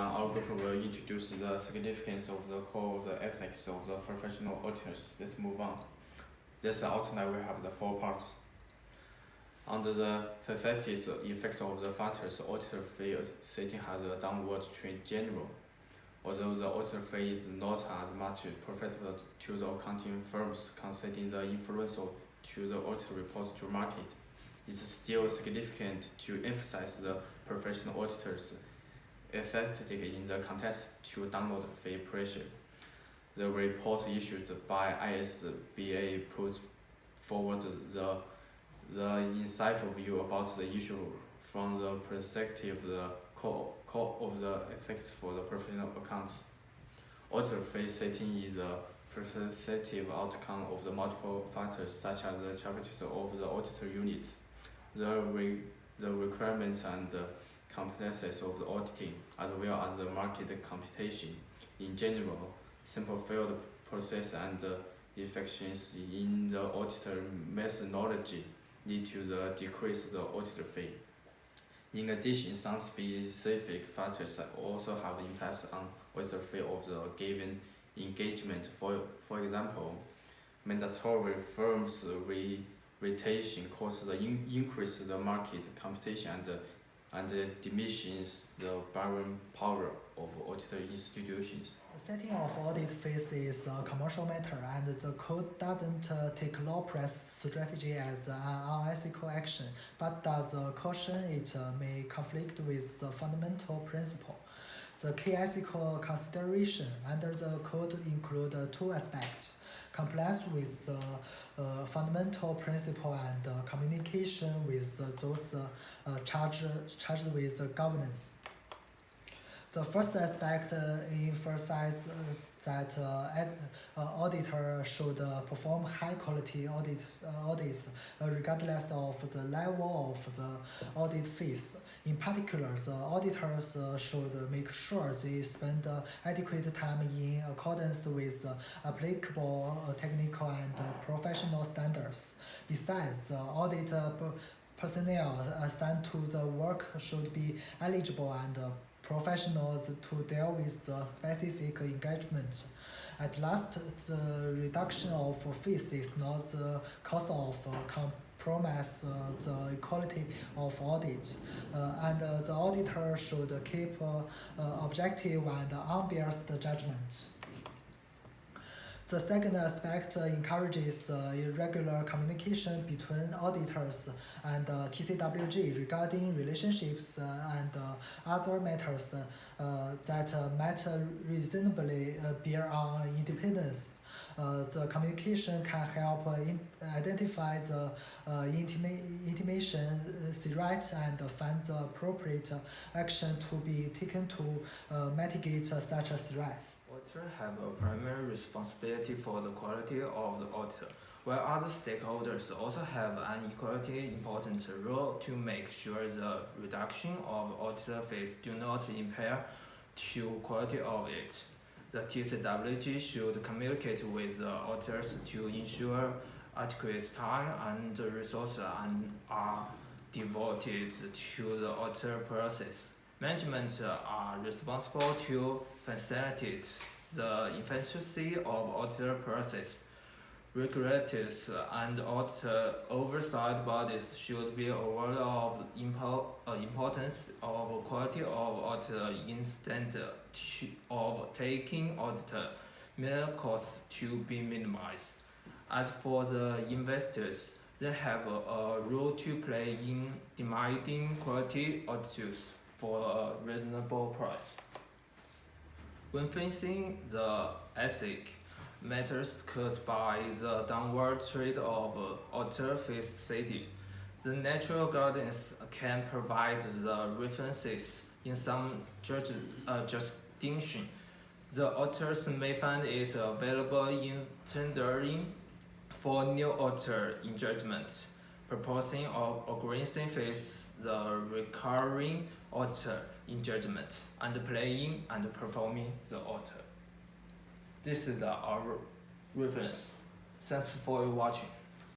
one, our group will introduce the significance of the core of the ethics of the professional auditors. Let's move on. This outline we have the 4 parts. Under the perspective effect of the factors, auditor fee setting has a downward trend in general. Although the auditor fee is not as much profitable to the accounting firms considering the influence to the audit repository market, it's still significant to emphasize the professional auditors' effectively in the context to downward fee pressure. The report issued by ISBA puts forward the insightful view about the issue from the perspective of the core of the effects for the professional accounts. Auditor fee setting is a perspective outcome of the multiple factors such as the characteristics of the auditor units, the requirements and the complexity of the auditing, as well as the market computation. In general, simple field process and efficiency in the auditor methodology lead to the decrease of the auditor fee. In addition, some specific factors also have impacts on auditor fee of the given engagement. For example, mandatory firms retention causes the increase the market competition and diminishes the bargaining power of auditor institutions. The setting of audit fees is a commercial matter, and the code doesn't take law press strategy as an unethical action, but does caution it may conflict with the fundamental principle. The key ethical consideration under the code include 2 aspects: compliance with fundamental principle and communication with those charged with governance. The first aspect emphasizes that auditor should perform high-quality audits regardless of the level of the audit fees. In particular, the auditors should make sure they spend adequate time in accordance with applicable technical and professional standards. Besides, the audit personnel assigned to the work should be eligible and professionals to deal with the specific engagement. At last, the reduction of fees is not the cause of compromise the quality of audit, and the auditor should keep objective and unbiased judgment. The second aspect encourages regular communication between auditors and TCWG regarding relationships and other matters that might reasonably bear on independence. The communication can help identify the intimation threat and find the appropriate action to be taken to mitigate such a threat. Auditors have a primary responsibility for the quality of the audit, while other stakeholders also have an equally important role to make sure the reduction of auditor fees do not impair the quality of it. The TCWG should communicate with the auditors to ensure adequate time and resources are devoted to the audit process. Management are responsible to facilitate the efficiency of audit process. Regulators and audit oversight bodies should be aware of the importance of quality of audit instead of taking audit costs to be minimized. As for the investors, they have a role to play in demanding quality audits for a reasonable price. When facing the ethic matters caused by the downward trend of auditor fees setting, the natural guidance can provide the references in some jurisdiction. The auditors may find it available in tendering for new auditor engagement, proposing or agreeing fees, the recurring auditor engagement, and playing and performing the audit. This is our reference. Thanks for watching.